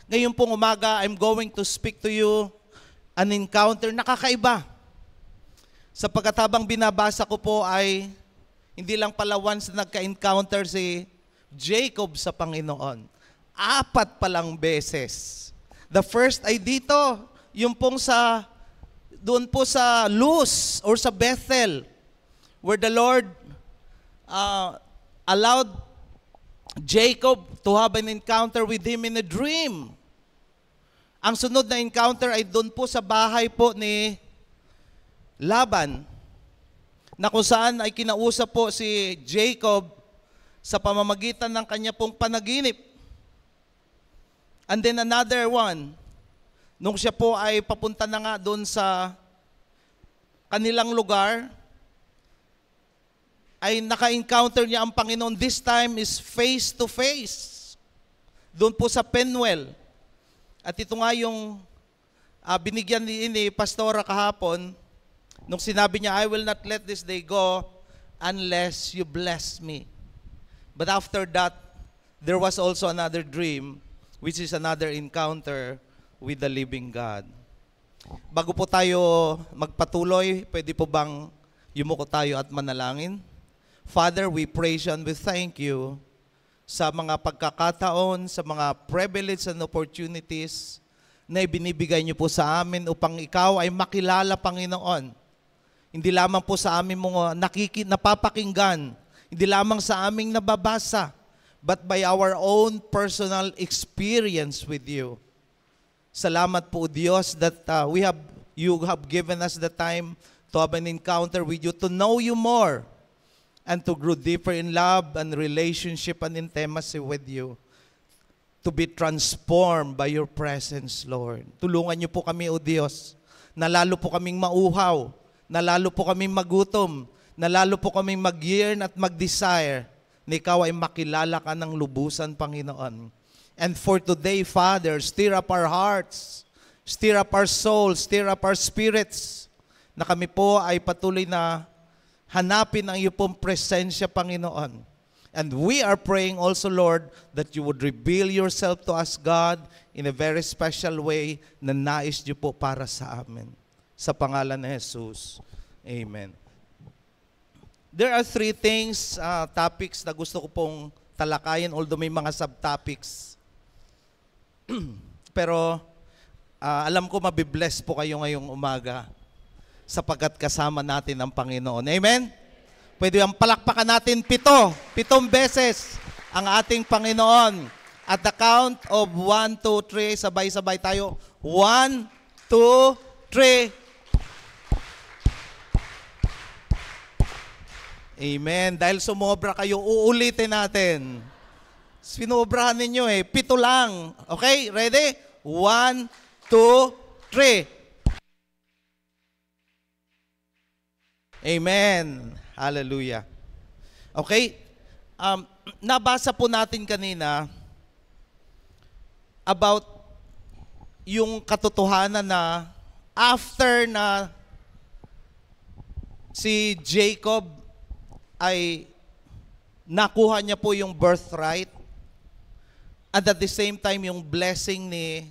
Ngayon pong umaga, I'm going to speak to you an encounter na kakaiba. Sapagkat habang binabasa ko po ay hindi lang pala once na nagka-encounter si Jacob sa Panginoon. 4 palang beses. The first ay dito, yung pong doon po sa Luz or sa Bethel, where the Lord allowed Jacob to have an encounter with him in a dream. Ang sunod na encounter ay doon po sa bahay po ni Laban, na kung saan ay kinausap po si Jacob sa pamamagitan ng kanya pong panaginip. And then another one, nung siya po ay papunta na nga doon sa kanilang lugar, ay naka-encounter niya ang Panginoon. This time is face to face. Doon po sa Penuel. At ito nga yung binigyan ni Pastora kahapon, nung sinabi niya, I will not let this day go unless you bless me. But after that, there was also another dream, which is another encounter with the living God. Bago po tayo magpatuloy, pwede po bang yumuko tayo at manalangin? Father, we praise you and we thank you sa mga pagkakataon, sa mga privilege and opportunities na ibinibigay niyo po sa amin upang ikaw ay makilala, Panginoon. Hindi lamang po sa amin mga napapakinggan, hindi lamang sa aming nababasa, but by our own personal experience with you. Salamat po, Diyos, that you have given us the time to have an encounter with you, to know you more, and to grow deeper in love and relationship and intimacy with you. To be transformed by your presence, Lord. Tulungan niyo po kami, O Diyos, na lalo po kaming mauhaw, na lalo po kaming magutom, na lalo po kaming mag-yearn at mag-desire na ikaw ay makilala ka ng lubusan, Panginoon. And for today, Father, stir up our hearts, stir up our souls, stir up our spirits, na kami po ay patuloy na hanapin ang iyong pong presensya, Panginoon. And we are praying also, Lord, that you would reveal yourself to us, God, in a very special way na nais niyo po para sa amin. Sa pangalan ni Jesus. Amen. There are 3 things, topics na gusto ko pong talakayin, although may mga subtopics. Pero alam ko mabibless po kayo ngayong umaga sapagkat kasama natin ang Panginoon. Amen? Pwede ang palakpakan natin 7 beses ang ating Panginoon. At the count of 1, 2, 3, sabay-sabay tayo. 1, 2, 3. Amen. Dahil sumobra kayo, uulitin natin. Sinobrahan ninyo 7 lang. Okay? Ready? 1, 2, 3. Amen. Hallelujah. Okay? Nabasa po natin kanina about yung katotohanan na after na si Jacob ay nakuha niya po yung birthright and at the same time yung blessing ni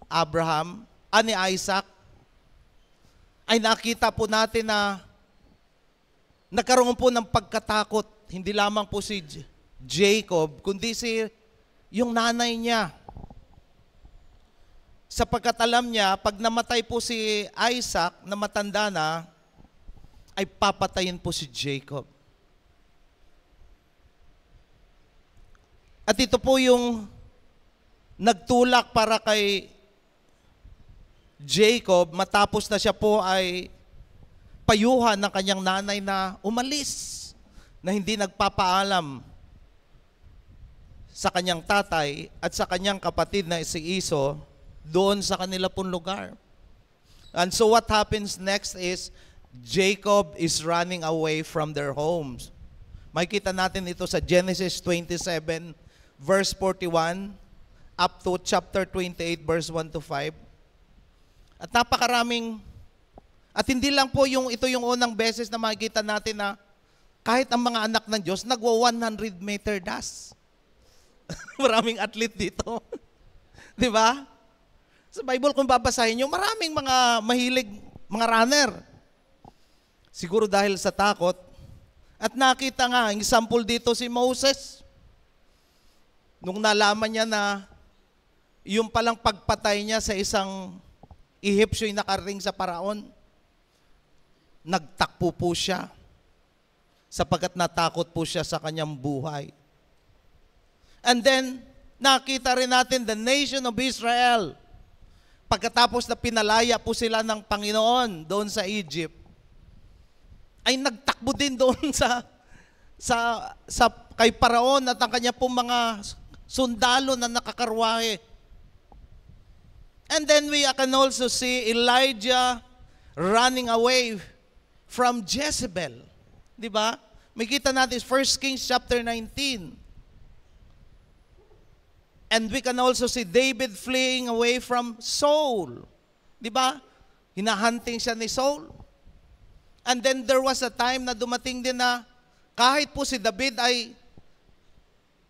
Abraham, ni Isaac, ay nakita po natin na nagkaroon po ng pagkatakot, hindi lamang po si Jacob, kundi yung nanay niya. Sapagkat alam niya, pag namatay po si Isaac, na matanda na, ay papatayin po si Jacob. At ito po yung nagtulak para kay Jacob, matapos na siya po ay payuhan ng kanyang nanay na umalis, na hindi nagpapaalam sa kanyang tatay at sa kanyang kapatid na si Iso doon sa kanila pong lugar. And so what happens next is Jacob is running away from their homes. Makikita natin ito sa Genesis 27 verse 41 up to chapter 28 verse 1 to 5. At napakaraming. At hindi lang po ito yung unang beses na makikita natin na kahit ang mga anak ng Diyos, nagwa 100 meter dash. Maraming athlete dito. Di ba? Sa Bible, kung babasahin nyo, maraming mga mahilig, mga runner. Siguro dahil sa takot. At nakita nga, ang example dito si Moses. Nung nalaman niya na yung palang pagpatay niya sa isang Ehipsyo yung nakarating sa paraon, nagtakpo po siya sapagkat natakot po siya sa kanyang buhay. And then, nakita rin natin the nation of Israel. Pagkatapos na pinalaya po sila ng Panginoon doon sa Egypt, ay nagtakbo din doon sa kay Paraon at ang kanya pong mga sundalo na nakakarwahe. And then we can also see Elijah running away from Jezebel. Di ba? May kita natin 1 Kings chapter 19. And we can also see David fleeing away from Saul. Di ba? Hinahunting siya ni Saul. And then there was a time na dumating din na kahit po si David ay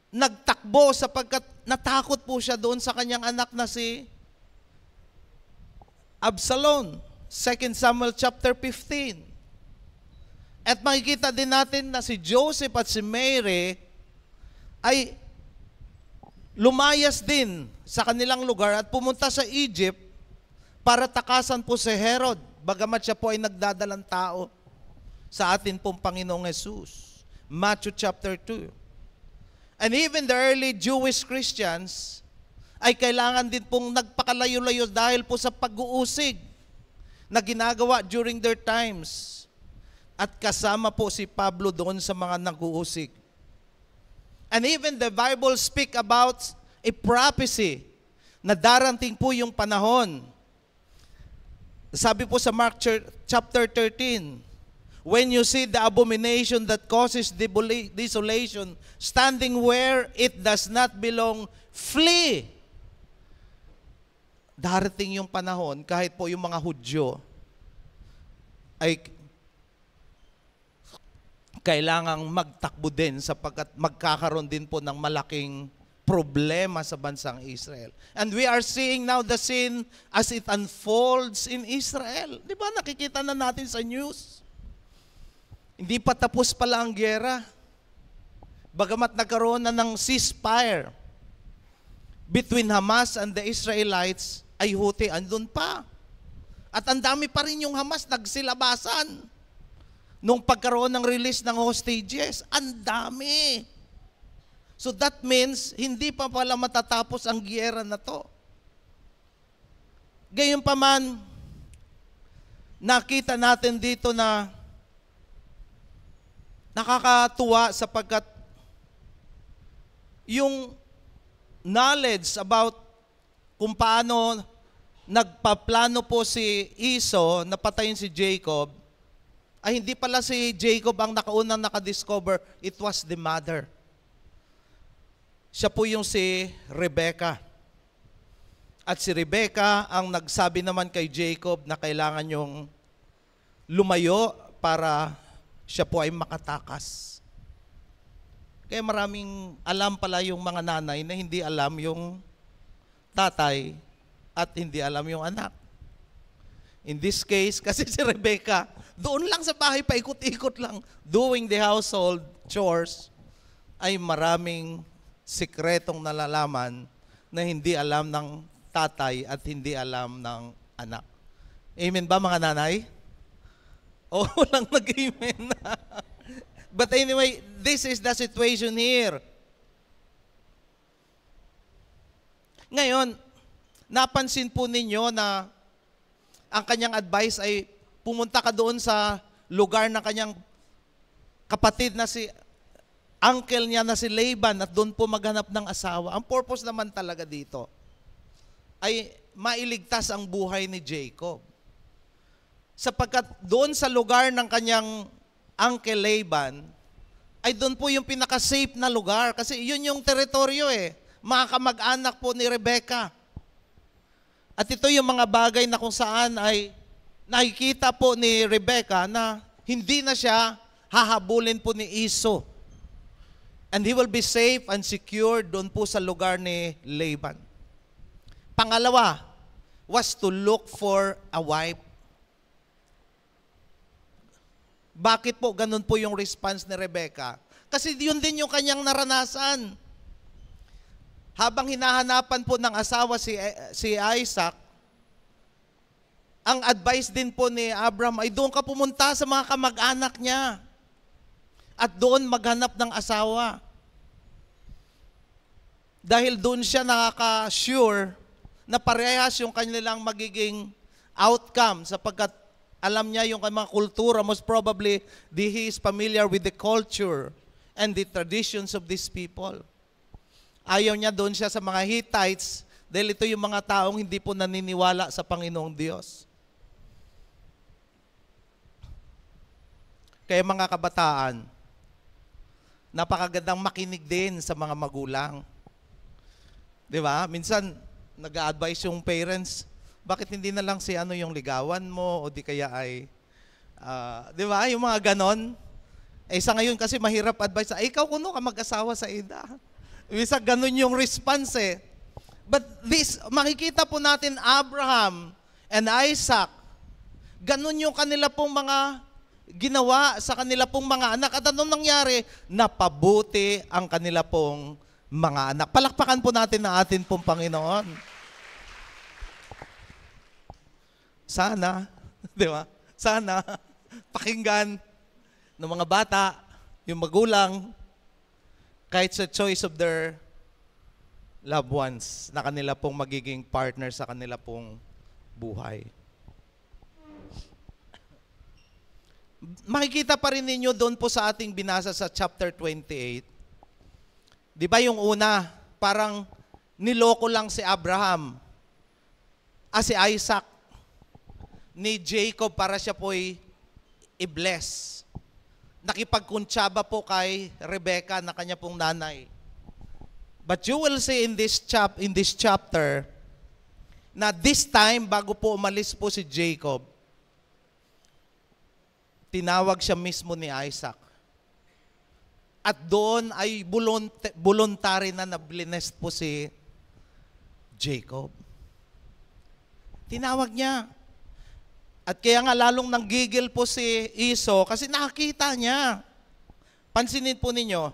nagtakbo sapagkat natakot po siya doon sa kanyang anak na si Absalom. 2 Samuel chapter 15. At makikita din natin na si Joseph at si Mary ay lumayas din sa kanilang lugar at pumunta sa Egypt para takasan po si Herod, bagamat siya po ay nagdadalang tao sa atin pong Panginoong Jesus. Matthew chapter 2. And even the early Jewish Christians ay kailangan din pong nagpakalayo-layo dahil po sa pag-uusig na ginagawa during their times. At kasama po si Pablo doon sa mga nag-uusig. And even the Bible speak about a prophecy na darating po yung panahon. Sabi po sa Mark chapter 13, when you see the abomination that causes desolation standing where it does not belong, flee. Darating yung panahon, kahit po yung mga Hudyo ay kailangang magtakbo din sapagkat magkakaroon din po ng malaking problema sa bansang Israel. And we are seeing now the scene as it unfolds in Israel. Di ba nakikita na natin sa news? Hindi pa tapos pala ang giyera. Bagamat nagkaroon na ng ceasefire between Hamas and the Israelites, ay Houthi andun pa. At ang dami pa rin yung Hamas nagsilabasan. Nung pagkaroon ng release ng hostages, ang dami. So that means, hindi pa pala matatapos ang giyera na to. Gayunpaman, nakita natin dito na nakakatuwa sapagkat yung knowledge about kung paano nagpaplano po si Esau na patayin si Jacob, ay hindi pala si Jacob ang nakaunang nakadiscover, it was the mother. Siya po yung si Rebecca. At si Rebecca ang nagsabi naman kay Jacob na kailangan yung lumayo para siya po ay makatakas. Kaya maraming alam pala yung mga nanay na hindi alam yung tatay at hindi alam yung anak. In this case, kasi si Rebecca, doon lang sa bahay, paikot-ikot lang, doing the household chores, ay maraming sikretong nalalaman na hindi alam ng tatay at hindi alam ng anak. Amen ba mga nanay? O walang nag-amen. But anyway, this is the situation here. Ngayon, napansin po ninyo na ang kanyang advice ay pumunta ka doon sa lugar ng kanyang kapatid na si uncle niya na si Laban at doon po maghanap ng asawa. Ang purpose naman talaga dito ay mailigtas ang buhay ni Jacob. Sapagkat doon sa lugar ng kanyang uncle Laban, ay doon po yung pinaka-safe na lugar. Kasi yun yung teritoryo mga kamag-anak po ni Rebecca. At ito yung mga bagay na kung saan ay nakikita po ni Rebecca na hindi na siya hahabulin po ni Esau. And he will be safe and secure doon po sa lugar ni Laban. Pangalawa was to look for a wife. Bakit po ganun po yung response ni Rebecca? Kasi yun din yung kanyang naranasan. Habang hinahanapan po ng asawa si Isaac, ang advice din po ni Abraham ay doon ka pumunta sa mga kamag-anak niya at doon maghanap ng asawa. Dahil doon siya nakaka-sure na parehas yung kanilang magiging outcome sapagkat alam niya yung mga kultura, most probably he is familiar with the culture and the traditions of these people. Ayaw niya doon siya sa mga Hittites dahil ito yung mga taong hindi po naniniwala sa Panginoong Diyos. Kaya mga kabataan, napakagandang makinig din sa mga magulang. Di ba? Minsan, nag-a-advise yung parents, bakit hindi na lang si yung ligawan mo o di kaya ay, di ba? Yung mga ganon. Sa ngayon kasi mahirap advice, ikaw kuno ka mag-asawa sa ida. Minsan ganon yung response But makikita po natin Abraham and Isaac, ganon yung kanila pong mga ginawa sa kanila pong mga anak. At anong nangyari? Napabuti ang kanila pong mga anak. Palakpakan po natin ang atin pong Panginoon. Sana, di ba? Sana, pakinggan ng mga bata, yung magulang, kahit sa choice of their loved ones, na kanila pong magiging partner sa kanila pong buhay. Makikita pa rin ninyo doon po sa ating binasa sa chapter 28. Di ba yung una, parang niloko lang si Abraham, si Isaac, ni Jacob para siya po'y i-bless. Nakipagkuntsaba po kay Rebecca na kanya pong nanay. But you will see in this chapter na this time, bago po umalis po si Jacob, tinawag siya mismo ni Isaac. At doon ay voluntary na na-blessed po si Jacob. Tinawag niya. At kaya nga lalong nanggigil po si Esau kasi nakakita niya. Pansinin po ninyo,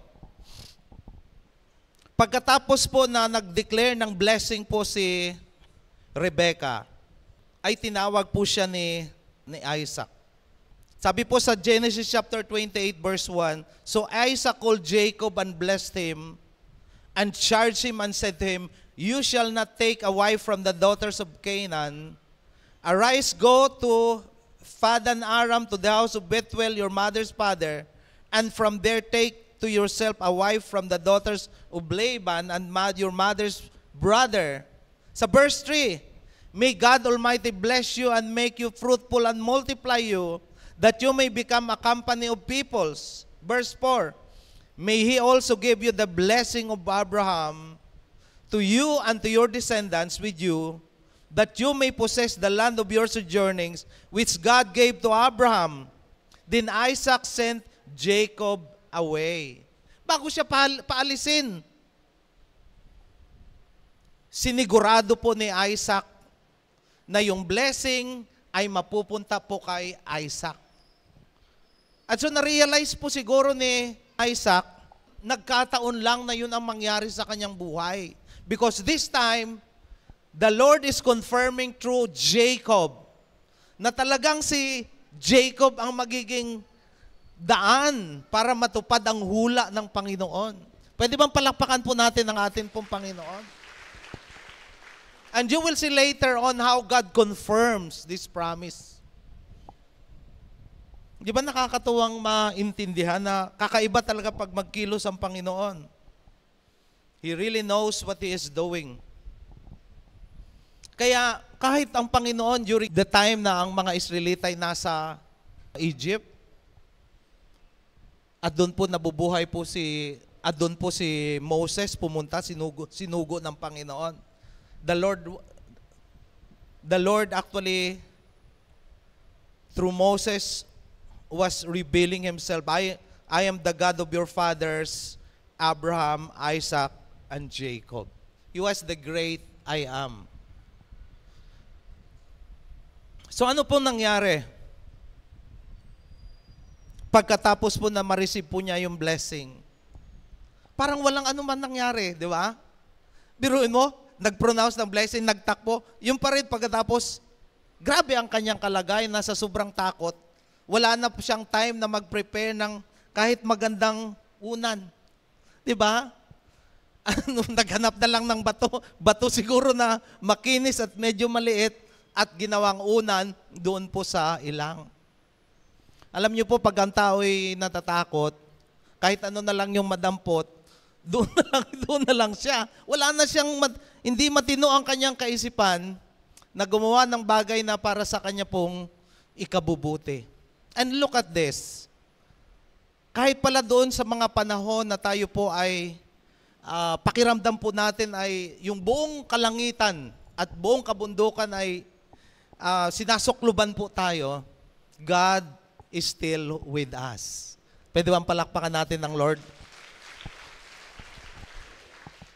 pagkatapos po na nag-declare ng blessing po si Rebecca, ay tinawag po siya ni Isaac. Sabi po sa Genesis chapter 28 verse 1, So Isaac called Jacob and blessed him and charged him and said to him, You shall not take a wife from the daughters of Canaan. Arise, go to Padan Aram, to the house of Bethuel, your mother's father, and from there take to yourself a wife from the daughters of Laban and your mother's brother. Sa verse 3, May God Almighty bless you and make you fruitful and multiply you, that you may become a company of peoples. Verse 4, May He also give you the blessing of Abraham to you and to your descendants with you, that you may possess the land of your sojournings, which God gave to Abraham. Then Isaac sent Jacob away. Bago siya paalisin, sinigurado po ni Isaac na yung blessing ay mapupunta po kay Isaac. At so na-realize po siguro ni Isaac, nagkataon lang na yun ang mangyari sa kanyang buhay. Because this time, the Lord is confirming through Jacob na talagang si Jacob ang magiging daan para matupad ang hula ng Panginoon. Pwede bang palakpakan po natin ang atin pong Panginoon? And you will see later on how God confirms this promise. Di ba nakakatuwang maintindihan na kakaiba talaga pag magkilos ang Panginoon? He really knows what He is doing. Kaya kahit ang Panginoon during the time na ang mga Israelita ay nasa Egypt, at doon po nabubuhay po at doon po si Moses pumunta, sinugo ng Panginoon. The Lord actually, through Moses, was revealing Himself. I am the God of your fathers, Abraham, Isaac, and Jacob. He was the great I am. So ano po nangyari? Pagkatapos po na ma-receive po niya yung blessing, parang walang anuman nangyari, di ba? Biruin mo, nag-pronounce ng blessing, nagtakbo, yung pa rin pagkatapos, grabe ang kanyang kalagayan, nasa sobrang takot. Wala na po siyang time na mag-prepare ng kahit magandang unan. Di ba? Naghanap na lang ng bato. Bato siguro na makinis at medyo maliit at ginawang unan doon po sa ilang. Alam niyo po, pag ang tao'y natatakot, kahit ano na lang yung madampot, doon na lang siya. Wala na siyang, hindi matino ang kanyang kaisipan na gumawa ng bagay na para sa kanya pong ikabubuti. And look at this. Kahit pala doon sa mga panahon na tayo po ay, pakiramdam po natin ay yung buong kalangitan at buong kabundukan ay sinasukluban po tayo, God is still with us. Pwede bang palakpakan natin ng Lord?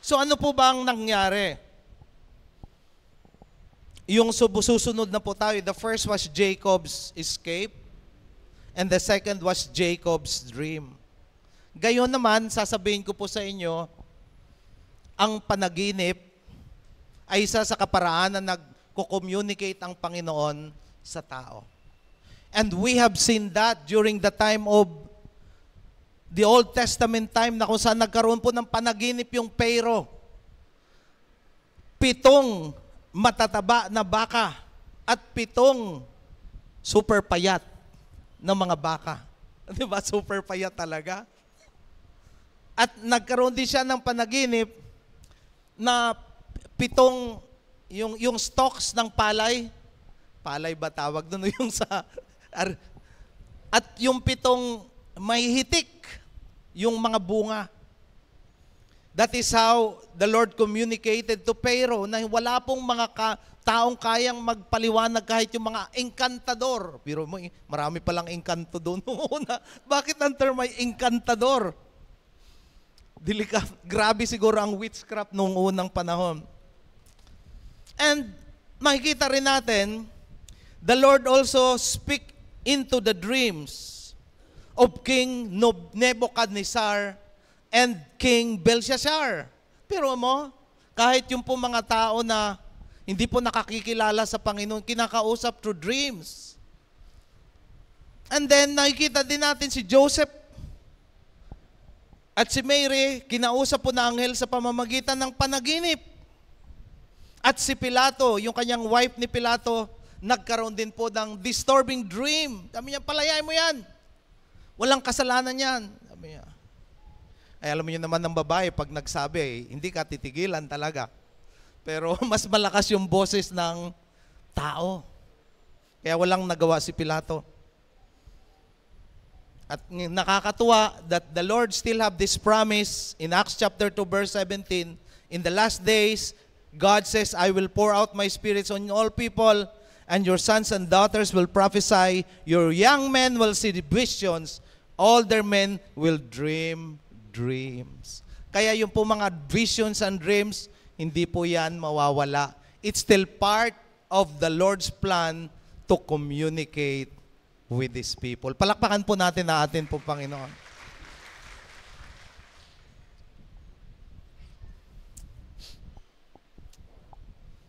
So ano po ba ang nangyari? Yung susunod na po tayo, the first was Jacob's escape, and the second was Jacob's dream. Gayon naman, sasabihin ko po sa inyo, ang panaginip ay isa sa kaparaan na nagko-communicate ang Panginoon sa tao. And we have seen that during the time of the Old Testament time na kung saan nagkaroon po ng panaginip yung Pharaoh. 7 matataba na baka at 7 super payat na mga baka. Di ba? Super payat talaga. At nagkaroon din siya ng panaginip na 7 yung stalks ng palay ba tawag doon? Yung sa at yung 7 may hitik yung mga bunga. That is how the Lord communicated to Pharaoh na wala pong mga taong kayang magpaliwanag kahit yung mga enkantador. Pero marami palang engkanto doon noon. Bakit ang term ay enkantador? Grabe siguro ang witchcraft noong unang panahon. And makikita rin natin, the Lord also speak into the dreams of King Nebuchadnezzar and King Belshazzar. Pero kahit yung po mga tao na hindi po nakakikilala sa Panginoon, kinakausap through dreams. And then nakikita din natin si Joseph at si Mary, kinausap po na anghel sa pamamagitan ng panaginip. At si Pilato, yung kanyang wife ni Pilato, nagkaroon din po ng disturbing dream. Sabi niya, palayain mo yan. Walang kasalanan yan. Sabi niya. Ay, alam niyo naman ng babae, pag nagsabi, hindi ka titigilan talaga. Pero mas malakas yung boses ng tao. Kaya walang nagawa si Pilato. At nakakatuwa that the Lord still have this promise in Acts chapter 2 verse 17, in the last days, God says, I will pour out my spirits on all people, and your sons and daughters will prophesy, your young men will see visions, older men will dream dreams. Kaya yung po mga visions and dreams, hindi po yan mawawala. It's still part of the Lord's plan to communicate with His people. Palakpakan po natin na atin po, Panginoon.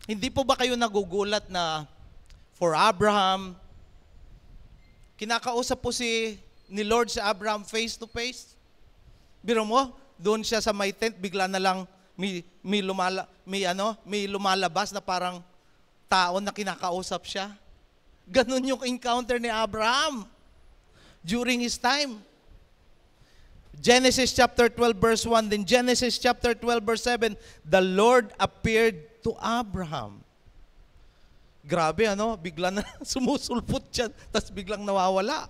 Hindi po ba kayo nagugulat na for Abraham, kinakausap po ni Lord si Abraham face to face? Biro mo, doon siya sa may tent, bigla na lang may lumalabas na parang tao na kinakausap siya. Ganun yung encounter ni Abraham during his time. Genesis chapter 12 verse 1, then Genesis chapter 12 verse 7, the Lord appeared to Abraham. Grabe, bigla na sumusulpot siya, tapos biglang nawawala.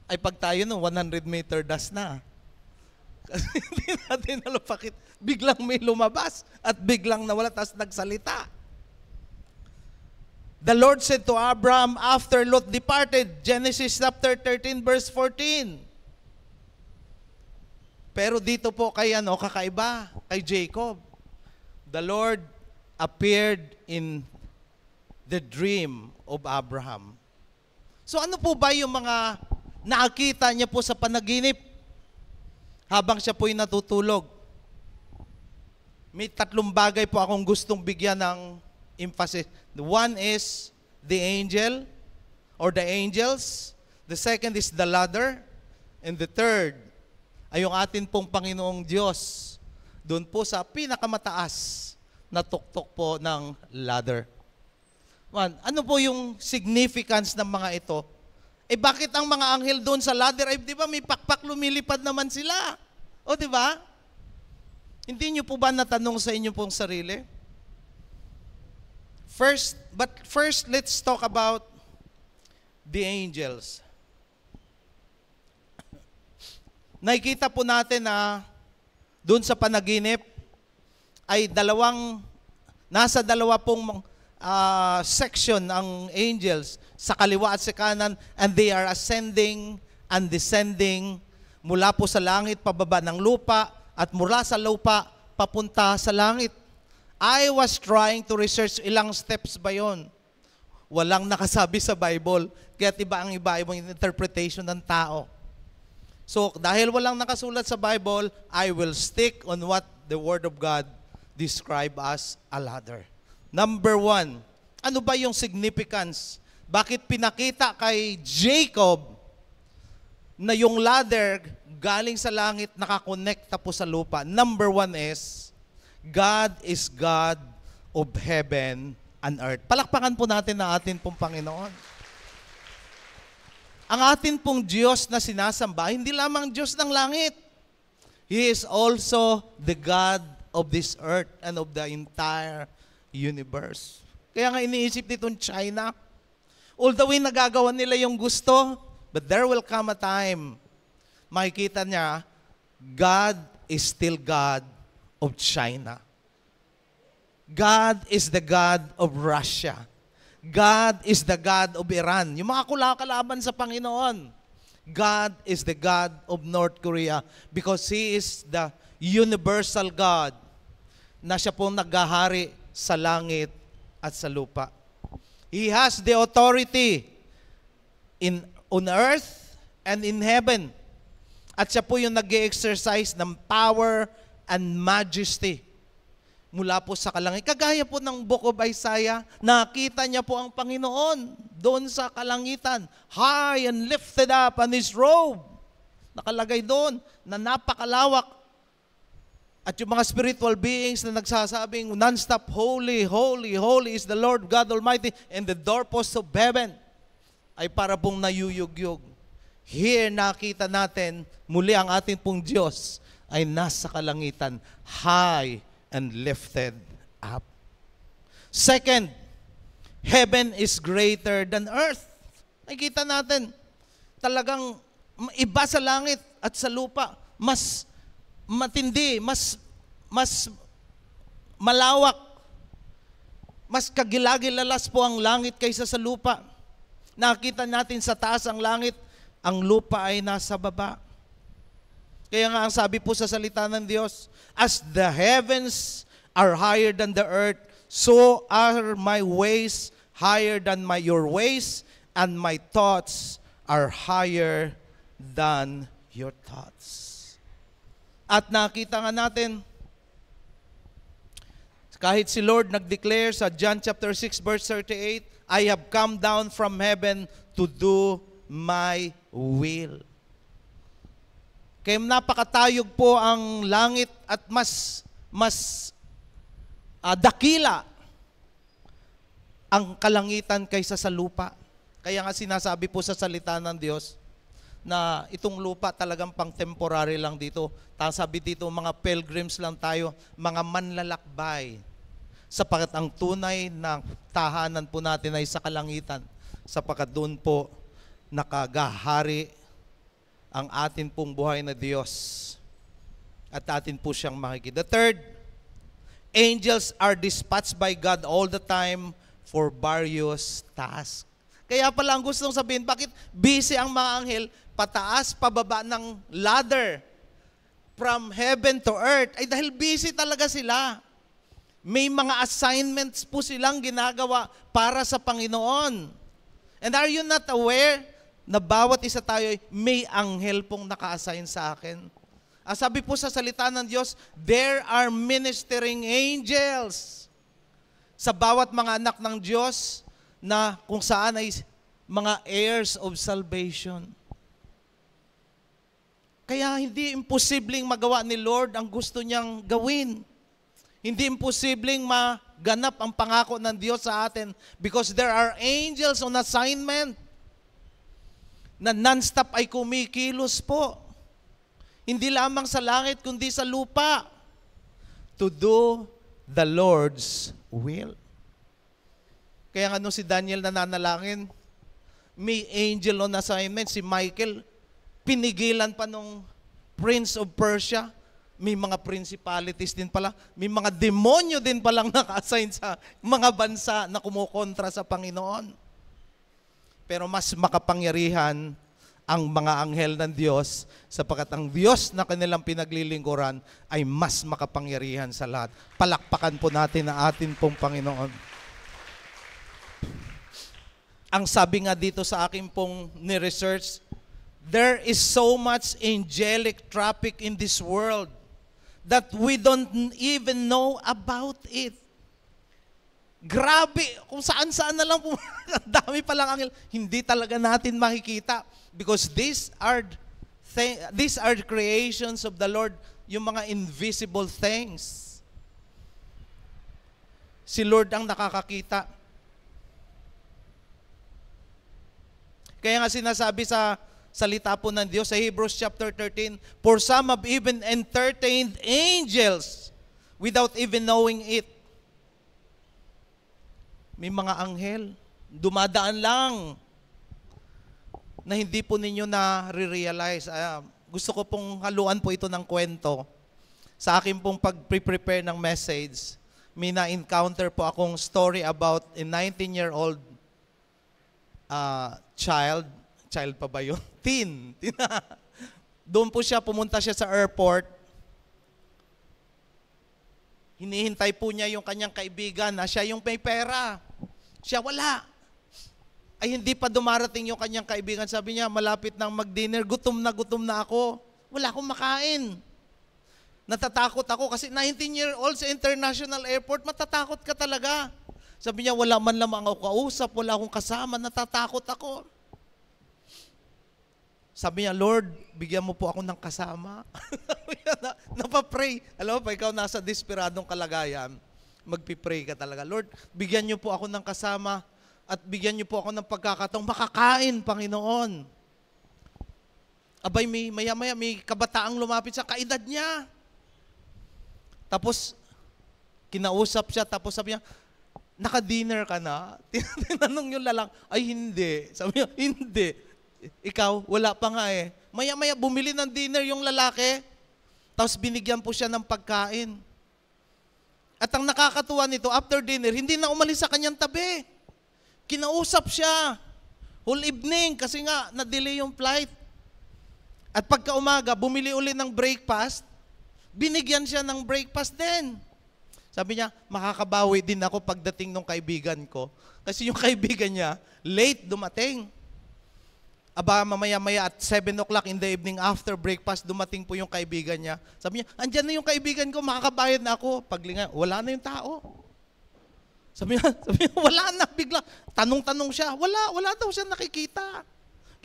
Ay pag tayo 100-meter dash na. Kasi hindi natin alam bakit biglang may lumabas at biglang nawala, tapos nagsalita. The Lord said to Abraham after Lot departed, Genesis chapter 13 verse 14. Pero dito po kay kakaiba, kay Jacob. The Lord appeared in the dream of Abraham. So ano po ba yung mga nakita niya po sa panaginip habang siya po'y natutulog? May 3 bagay po akong gustong bigyan ng emphasis. One is the angel or the angels. The second is the ladder. And the third ay yung atin pong Panginoong Diyos doon po sa pinakamataas na tuktok po ng ladder. Ano po yung significance ng mga ito? Bakit ang mga anghel doon sa ladder, di ba may pakpak lumilipad naman sila? O di ba? Hindi nyo po ba natanong sa inyo pong sarili? First, let's talk about the angels. Nakikita po natin na doon sa panaginip ay nasa dalawa pong section ang angels, sa kaliwa at sa kanan, and they are ascending and descending mula po sa langit pababa ng lupa at mula sa lupa papunta sa langit. I was trying to research ilang steps ba yon. Walang nakasabi sa Bible, kaya iba ang interpretation ng tao. So, dahil walang nakasulat sa Bible, I will stick on what the Word of God describe as a ladder. Number 1, ano ba yung significance? Bakit pinakita kay Jacob na yung ladder galing sa langit nakakonekta po sa lupa? Number 1 is, God is God of heaven and earth. Palakpakan po natin na atin pong Panginoon. Ang atin pong Diyos na sinasamba, hindi lamang Diyos ng langit. He is also the God of this earth and of the entire universe. Kaya nga iniisip nitong China, although nagagawa nila yung gusto, but there will come a time, makikita niya, God is still God of China. God is the God of Russia. God is the God of Iran. Yung mga kalaban sa Panginoon. God is the God of North Korea because He is the universal God na siya pong naghahari sa langit at sa lupa. He has the authority on earth and in heaven. At siya po yung nag-exercise ng power and majesty mula po sa kalangit. Kagaya po ng Book of Isaiah, nakita niya po ang Panginoon doon sa kalangitan. High and lifted up on His robe. Nakalagay doon na napakalawak. At yung mga spiritual beings na nagsasabing, non-stop, holy, holy, holy is the Lord God Almighty, and the doorposts of heaven ay para pong nayuyugyug. Here nakita natin, muli ang ating pong Diyos ay nasa kalangitan, high and lifted up. Second, heaven is greater than earth. Nakikita natin, talagang iba sa langit at sa lupa. Mas matindi, mas malawak, mas kagilagilalas po ang langit kaysa sa lupa. Nakita natin sa taas ang langit, ang lupa ay nasa baba. Kaya nga ang sabi po sa salita ng Diyos, as the heavens are higher than the earth, so are my ways higher than your ways, and my thoughts are higher than your thoughts. At nakita nga natin, kahit si Lord nag-declare sa John chapter 6 verse 38, I have come down from heaven to do my will. Kaya napakatayog po ang langit at mas dakila ang kalangitan kaysa sa lupa. Kaya nga sinasabi po sa salita ng Diyos na itong lupa talagang pang temporary lang dito. Sabi dito, mga pilgrims lang tayo, mga manlalakbay. Sapagkat ang tunay na tahanan po natin ay sa kalangitan. Sapagkat doon po nakagahari ang atin pong buhay na Diyos. At atin po siyang makikita. The third, angels are dispatched by God all the time for various tasks. Kaya pala ang gustong sabihin, bakit busy ang mga anghel pataas, pababa ng ladder from heaven to earth? Ay dahil busy talaga sila. May mga assignments po silang ginagawa para sa Panginoon. And are you not aware na bawat isa tayo may anghel pong naka-assign sa akin? Sabi po sa salita ng Diyos, there are ministering angels sa bawat mga anak ng Diyos na kung saan ay mga heirs of salvation. Kaya hindi imposibleng magawa ni Lord ang gusto niyang gawin. Hindi imposibleng maganap ang pangako ng Diyos sa atin because there are angels on assignment na non-stop ay kumikilos po. Hindi lamang sa langit kundi sa lupa to do the Lord's will. Kaya nga nung si Daniel nananalangin, may angel on assignment, si Michael, pinigilan pa nung Prince of Persia. May mga principalities din pala, may mga demonyo din palang naka-assign sa mga bansa na kumukontra sa Panginoon. Pero mas makapangyarihan ang mga anghel ng Diyos sapagkat ang Diyos na kanilang pinaglilingkuran ay mas makapangyarihan sa lahat. Palakpakan po natin ang atin pong Panginoon. Ang sabi nga dito sa akin pong ni-research, there is so much angelic traffic in this world that we don't even know about it. Grabe, kung saan-saan na lang po, ang dami palang anghel, hindi talaga natin makikita. Because these are creations of the Lord, yung mga invisible things. Si Lord ang nakakakita. Kaya nga sinasabi sa salita po ng Diyos sa Hebrews chapter 13, for some have even entertained angels without even knowing it. May mga anghel, dumadaan lang na hindi po ninyo na-realize. Gusto ko pong haluan po ito ng kwento. Sa akin pong pag-prepare ng message, may na-encounter po akong story about a 19-year-old child pa ba yun? Teen. Doon po siya, pumunta siya sa airport. Hinihintay po niya yung kanyang kaibigan na siya yung may pera. Siya wala. Ay hindi pa dumarating yung kanyang kaibigan. Sabi niya, malapit nang mag-dinner, gutom na ako. Wala akong makain. Natatakot ako kasi 19-year-old sa international airport, matatakot ka talaga. Sabi niya, wala man lamang ako kausap, wala akong kasama, natatakot ako. Sabi niya, Lord, bigyan mo po ako ng kasama. Napapray. Alam mo pa, ikaw nasa desperadong kalagayan, magpipray ka talaga. Lord, bigyan niyo po ako ng kasama at bigyan niyo po ako ng pagkakataong makakain, Panginoon. Abay, maya-maya may kabataang lumapit sa kaedad niya. Tapos, kinausap siya, tapos sabi niya, naka-dinner ka na? Tinanong yung lalang, ay hindi. Sabi niya, hindi. Ikaw, wala pa nga eh. Maya-maya bumili ng dinner yung lalaki, tapos binigyan po siya ng pagkain. At ang nakakatuwa nito, after dinner, hindi na umalis sa kanyang tabi. Kinausap siya. Whole evening, kasi nga, na-delay yung flight. At pagka umaga, bumili uli ng breakfast, binigyan siya ng breakfast din. Sabi niya, makakabawi din ako pagdating ng kaibigan ko. Kasi yung kaibigan niya, late dumating. Aba, mamaya-maya at 7 o'clock in the evening after breakfast, dumating po yung kaibigan niya. Sabi niya, andyan na yung kaibigan ko, makakabayad na ako. Paglinga, wala na yung tao. Sabi niya, wala na, bigla. Tanong-tanong siya, wala daw siya nakikita.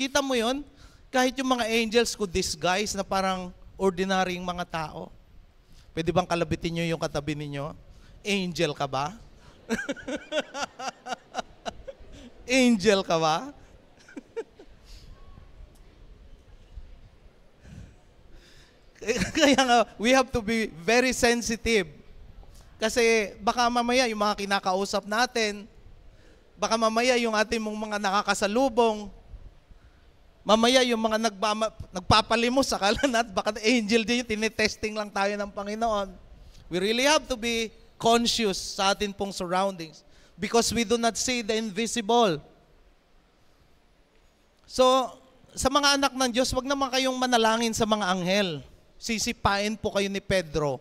Kita mo yon? Kahit yung mga angels could disguise na parang ordinaryong mga tao. Pwede bang kalabitin nyo yung katabi ninyo? Angel ka ba? Angel ka ba? Kaya nga, we have to be very sensitive. Kasi baka mamaya yung mga kinakausap natin, baka mamaya yung ating mga nakakasalubong, mamaya yung mga nagpapalimos sa kalanat, baka angel din yung tinetesting lang tayo ng Panginoon. We really have to be conscious sa atin pong surroundings because we do not see the invisible. So, sa mga anak ng Diyos, wag naman kayong manalangin sa mga anghel. Sisipain po kayo ni Pedro.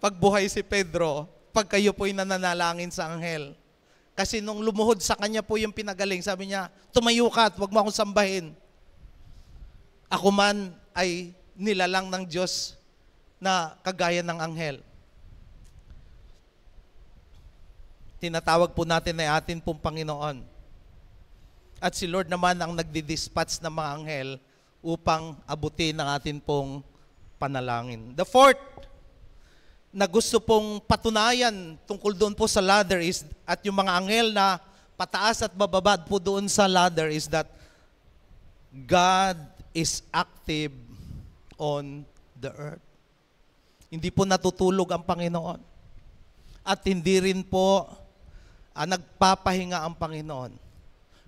Pagbuhay si Pedro, pag kayo po'y nananalangin sa anghel. Kasi nung lumuhod sa kanya po yung pinagaling, sabi niya, tumayo ka at huwag mo akong sambahin. Ako man ay nilalang ng Diyos na kagaya ng anghel. Tinatawag po natin ay atin pong Panginoon. At si Lord naman ang nagdi-dispatch ng mga anghel upang abutin ang atin pong panalangin. The fourth na gusto pong patunayan tungkol doon po sa ladder is, at yung mga anghel na pataas at bababad po doon sa ladder is that God is active on the earth. Hindi po natutulog ang Panginoon. At hindi rin po nagpapahinga ang Panginoon.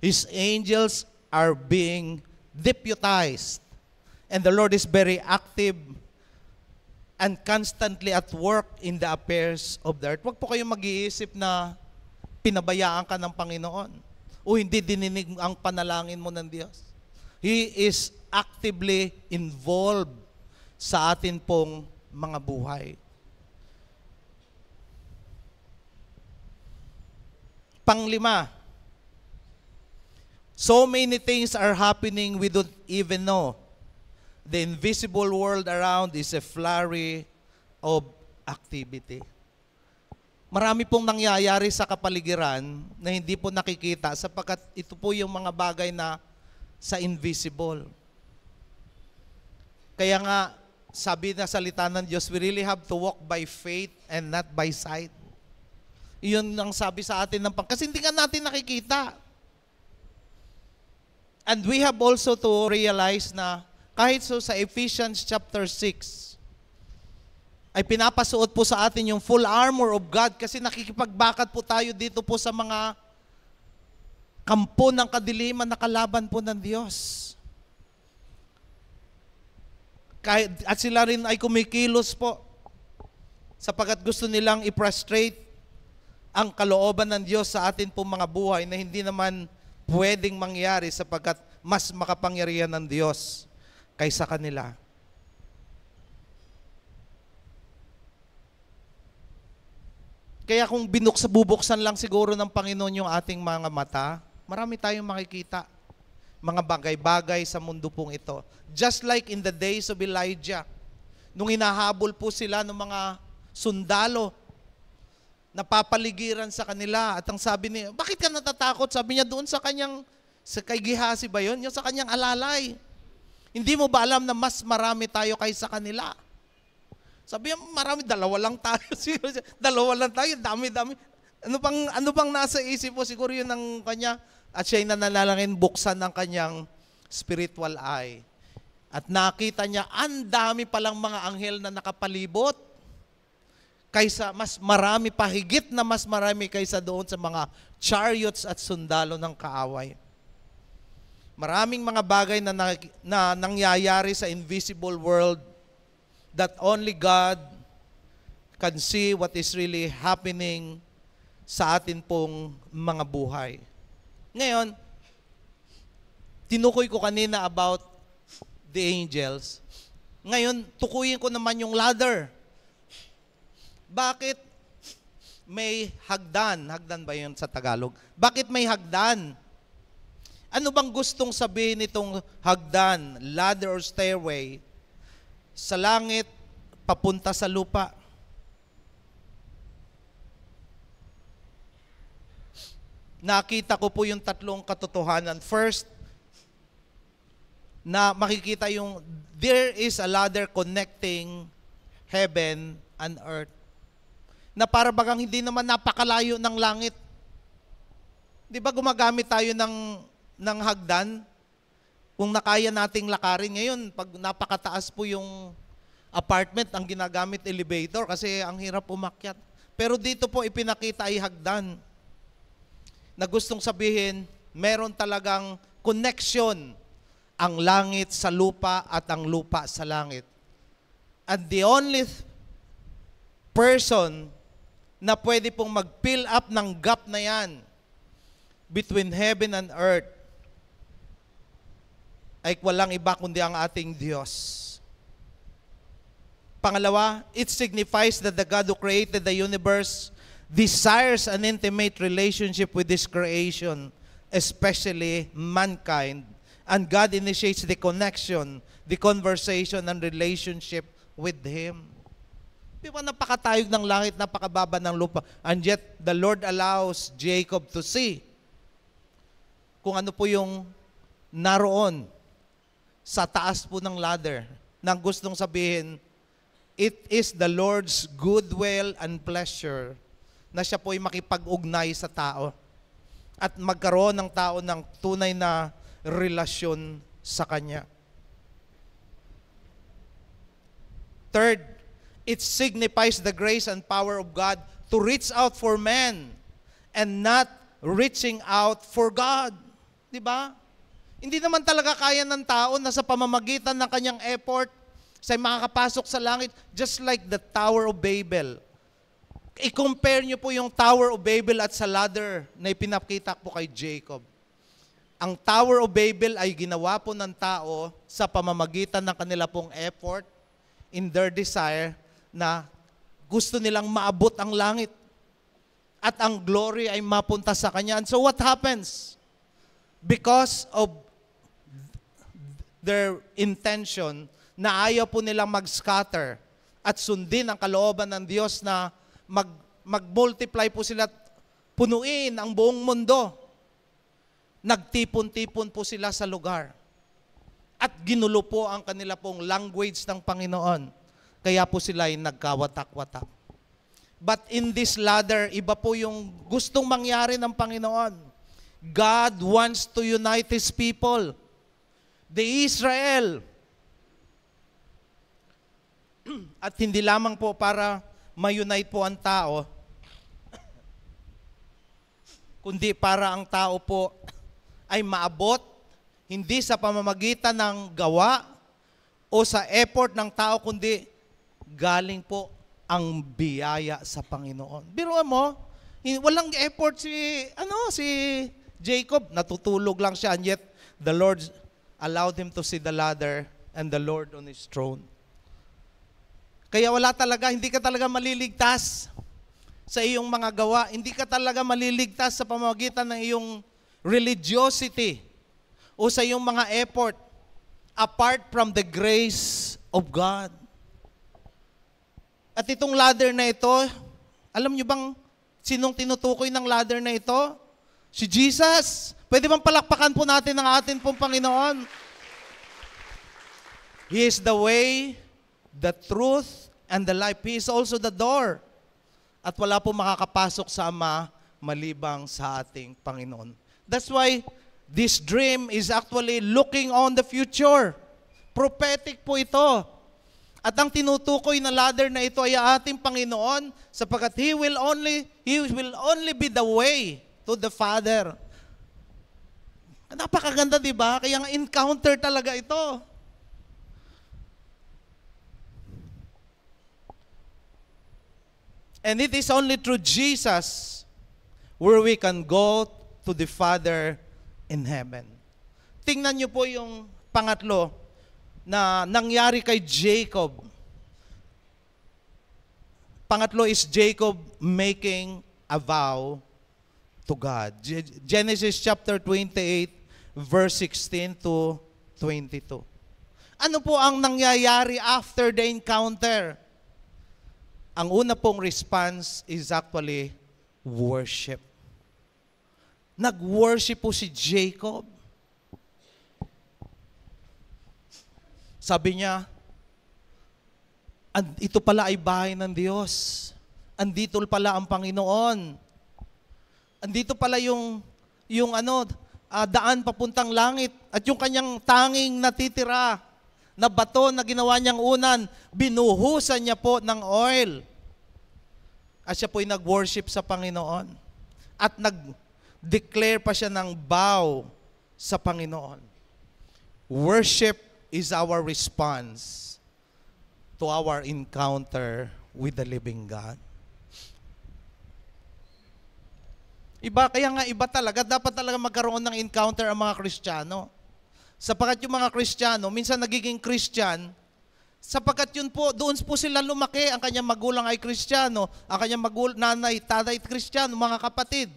His angels are being deputized. And the Lord is very active and constantly at work in the affairs of the earth. Huwag po kayong mag-iisip na pinabayaan ka ng Panginoon o hindi dininig ang panalangin mo ng Diyos. He is actively involved sa atin pong mga buhay. Panglima, so many things are happening we don't even know. The invisible world around is a flurry of activity. Marami pong nangyayari sa kapaligiran na hindi po nakikita sapagkat ito po yung mga bagay na sa invisible. Kaya nga, sabi na salita ng Diyos, we really have to walk by faith and not by sight. Iyon ang sabi sa atin ng kasi hindi nga natin nakikita. And we have also to realize na kahit so sa Ephesians chapter 6, ay pinapasuot po sa atin yung full armor of God kasi nakikipagbakat po tayo dito po sa mga kampo ng kadiliman na kalaban po ng Diyos. At sila rin ay kumikilos po sapagkat gusto nilang i-frustrate ang kalooban ng Diyos sa atin po mga buhay na hindi naman pwedeng mangyari sapagkat mas makapangyarihan ng Diyos kaysa kanila. Kaya kung bubuksan lang siguro ng Panginoon yung ating mga mata, marami tayong makikita. Mga bagay-bagay sa mundo pong ito. Just like in the days of Elijah, nung hinahabol po sila ng mga sundalo, napapaligiran sa kanila. At ang sabi niya, bakit ka natatakot? Sabi niya doon sa kanyang, sa kay Gehazi ba yun? Yung sa kanyang alalay. Hindi mo ba alam na mas marami tayo kaysa kanila? Sabi niya, marami, dalawa lang tayo. Dalawa lang tayo, dami-dami. Ano bang nasa isip mo? Siguro yun ang kanya. At siya'y nanalangin, buksan ng kanyang spiritual eye. At nakita niya, ang dami palang mga anghel na nakapalibot. Kaysa mas marami pa, higit na mas marami kaysa doon sa mga chariots at sundalo ng kaaway. Maraming mga bagay na nangyayari sa invisible world that only God can see what is really happening sa atin pong mga buhay. Ngayon, tinukoy ko kanina about the angels. Ngayon, tukuyin ko naman yung ladder. Bakit may hagdan? Hagdan ba yun sa Tagalog? Bakit may hagdan? Ano bang gustong sabihin nitong hagdan, ladder or stairway, sa langit, papunta sa lupa? Nakita ko po yung tatlong katotohanan. First, na makikita yung, there is a ladder connecting heaven and earth. Na para bagang hindi naman napakalayo ng langit. Di ba gumagamit tayo ng hagdan? Kung nakaya nating lakarin ngayon, pag napakataas po yung apartment, ang ginagamit elevator kasi ang hirap umakyat. Pero dito po ipinakita ay hagdan. Na gustong sabihin, meron talagang connection ang langit sa lupa at ang lupa sa langit. And the only person na pwede pong mag-fill up ng gap na yan between heaven and earth ay walang iba kundi ang ating Diyos. Pangalawa, it signifies that the God who created the universe desires an intimate relationship with His creation, especially mankind. And God initiates the connection, the conversation, and relationship with Him. Di ba napakatayog ng langit, napakababa ng lupa, and yet the Lord allows Jacob to see kung ano po yung naroon sa taas po ng ladder, nang gustong sabihin, it is the Lord's goodwill and pleasure na siya po ay makipag-ugnay sa tao at magkaroon ng tao ng tunay na relasyon sa Kanya. Third, it signifies the grace and power of God to reach out for men and not reaching out for God. Di ba? Hindi naman talaga kaya ng tao na sa pamamagitan ng kanyang effort siya makakapasok sa langit, just like the Tower of Babel. I-compare nyo po yung Tower of Babel at sa ladder na ipinakita po kay Jacob. Ang Tower of Babel ay ginawa po ng tao sa pamamagitan ng kanila pong effort in their desire na gusto nilang maabot ang langit at ang glory ay mapunta sa Kanya. And so what happens? Because of their intention na ayaw po nilang mag-scatter at sundin ang kalooban ng Diyos na mag-multiply po sila, punuin ang buong mundo. Nagtipon-tipon po sila sa lugar. At ginulo po ang kanila pong language ng Panginoon. Kaya po sila ay nagkawatak-watak. But in this ladder, iba po yung gustong mangyari ng Panginoon. God wants to unite His people. The Israel. At hindi lamang po para ma-unite po ang tao, kundi para ang tao po ay maabot, hindi sa pamamagitan ng gawa o sa effort ng tao, kundi galing po ang biyaya sa Panginoon. Biruan mo, walang effort si Jacob, natutulog lang siya, and yet the Lord allowed him to see the ladder and the Lord on His throne. Kaya hindi ka talaga maliligtas sa iyong mga gawa. Hindi ka talaga maliligtas sa pamamagitan ng iyong religiosity o sa iyong mga effort apart from the grace of God. At itong ladder na ito, alam niyo bang sinong tinutukoy ng ladder na ito? Si Jesus. Pwede bang palakpakan po natin ang atin pong Panginoon? He is the way, the truth, and the life. He is also the door. At wala po makakapasok sa Ama malibang sa ating Panginoon. That's why this dream is actually looking on the future. Prophetic po ito. At ang tinutukoy na ladder na ito ay ating Panginoon sapagkat He will only be the way to the Father. Napakaganda, di ba? Kaya nga encounter talaga ito. And it is only through Jesus where we can go to the Father in heaven. Tingnan niyo po yung pangatlo na nangyari kay Jacob. Pangatlo is Jacob making a vow to God. Genesis chapter 28, verse 16 to 22. Ano po ang nangyayari after the encounter? Ang una pong response is actually worship. Nag-worship po si Jacob. Sabi niya, ito pala ay bahay ng Diyos. Andito pala ang Panginoon. Andito pala yung daan papuntang langit. At yung kanyang tanging natitira na bato na ginawa niyang unan, binuhusan niya po ng oil. At siya po'y nag-worship sa Panginoon. At nag-declare pa siya ng vow sa Panginoon. Worship is our response to our encounter with the living God. Iba talaga, dapat talaga magkaroon ng encounter ang mga Kristiyano. Sapagkat yung mga Kristiyano, minsan nagiging Christian, Sapagkat yun po, doon po sila lumaki. Ang kanyang magulang ay Kristiyano, ang kanyang nanay, tatay Kristiyano, mga kapatid.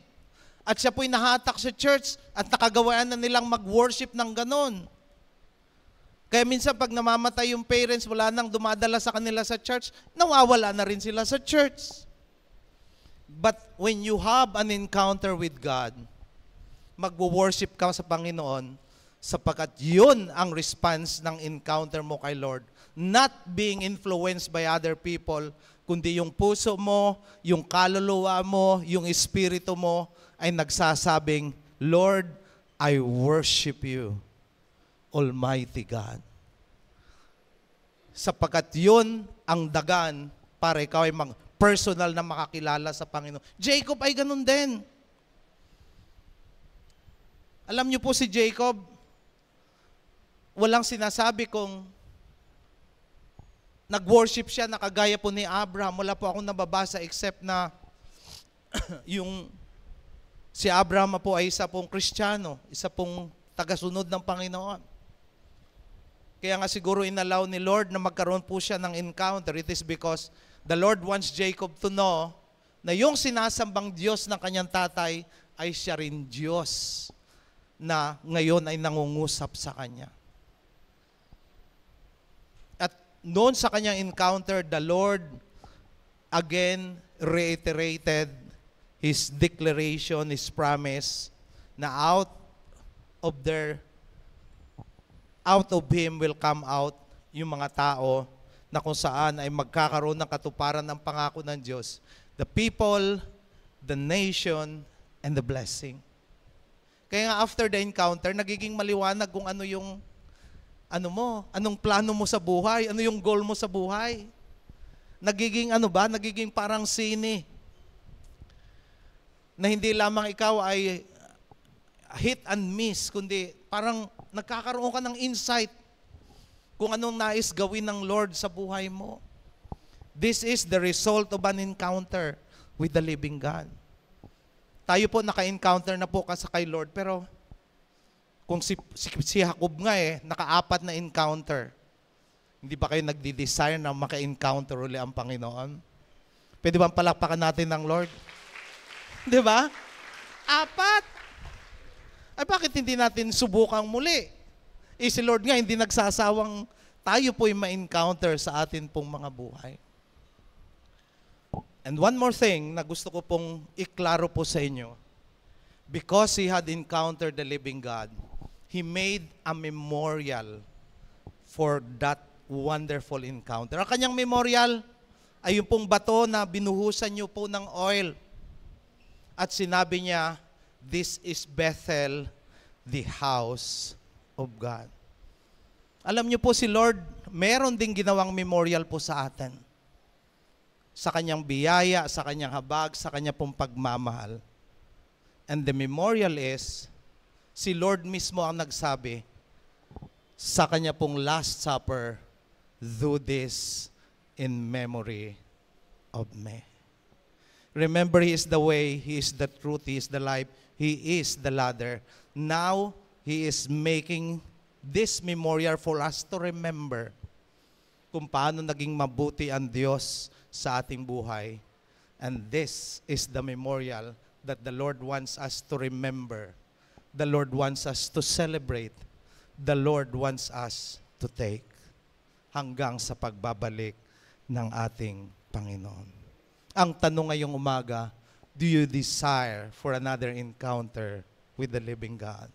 At siya po'y nahatak sa church at nakagawaan na nilang mag-worship ng ganon. Kaya minsan pag namamatay yung parents, wala nang dumadala sa kanila sa church, nawawala na rin sila sa church. But when you have an encounter with God, magwo-worship ka sa Panginoon, sapagkat yun ang response ng encounter mo kay Lord. Not being influenced by other people, kundi yung puso mo, yung kaluluwa mo, yung espiritu mo ay nagsasabing, Lord, I worship you, Almighty God. Sapagkat yun ang dagan para ikaw ay personal na makakilala sa Panginoon. Jacob ay ganun din. Alam niyo po si Jacob, walang sinasabi kung nag-worship siya na kagaya po ni Abraham. Wala po akong nababasa except na yung si Abraham po ay isa pong Kristiyano, isa pong tagasunod ng Panginoon. Kaya nga siguro inallow ni Lord na magkaroon po siya ng encounter. It is because the Lord wants Jacob to know na yung sinasambang Diyos ng kanyang tatay ay siya rin Diyos na ngayon ay nangungusap sa kanya. Noon sa kanyang encounter, the Lord again reiterated His declaration, His promise, na out of Him will come out yung mga tao na kung saan ay magkakaroon ng katuparan ng pangako ng Diyos. The people, the nation, and the blessing. Kaya nga after the encounter, nagiging maliwanag kung ano yung anong plano mo sa buhay, ano yung goal mo sa buhay. Nagiging parang sine. Na hindi lamang ikaw ay hit and miss, kundi parang nagkakaroon ka ng insight kung anong nais gawin ng Lord sa buhay mo. This is the result of an encounter with the living God. Tayo po naka-encounter na po kasi kay Lord, pero kung si Jacob nga naka-4 na encounter, hindi ba kayo nagdi-desire na maka-encounter uli ang Panginoon? Pwede ba palakpakan natin ng Lord? Di ba? 4. Ay bakit hindi natin subukang muli? Si Lord nga hindi nagsasawang tayo po'y ma-encounter sa atin pong mga buhay. And one more thing na gusto ko pong iklaro po sa inyo. Because he had encountered the living God, he made a memorial for that wonderful encounter. Ang kanyang memorial ay yung pong bato na binuhusan niyo po ng oil. At sinabi niya, this is Bethel, the house of God. Alam niyo po si Lord, meron ding ginawang memorial po sa atin. Sa kanyang biyaya, sa kanyang habag, sa kanyang pong pagmamahal. And the memorial is, si Lord mismo ang nagsabi, sa kanya pong Last Supper, do this in memory of me. Remember, He is the way, He is the truth, He is the life, He is the ladder. Now, He is making this memorial for us to remember kung paano naging mabuti ang Diyos sa ating buhay. And this is the memorial that the Lord wants us to remember. The Lord wants us to celebrate. The Lord wants us to take hanggang sa pagbabalik ng ating Panginoon. Ang tanong ngayong umaga, do you desire for another encounter with the living God?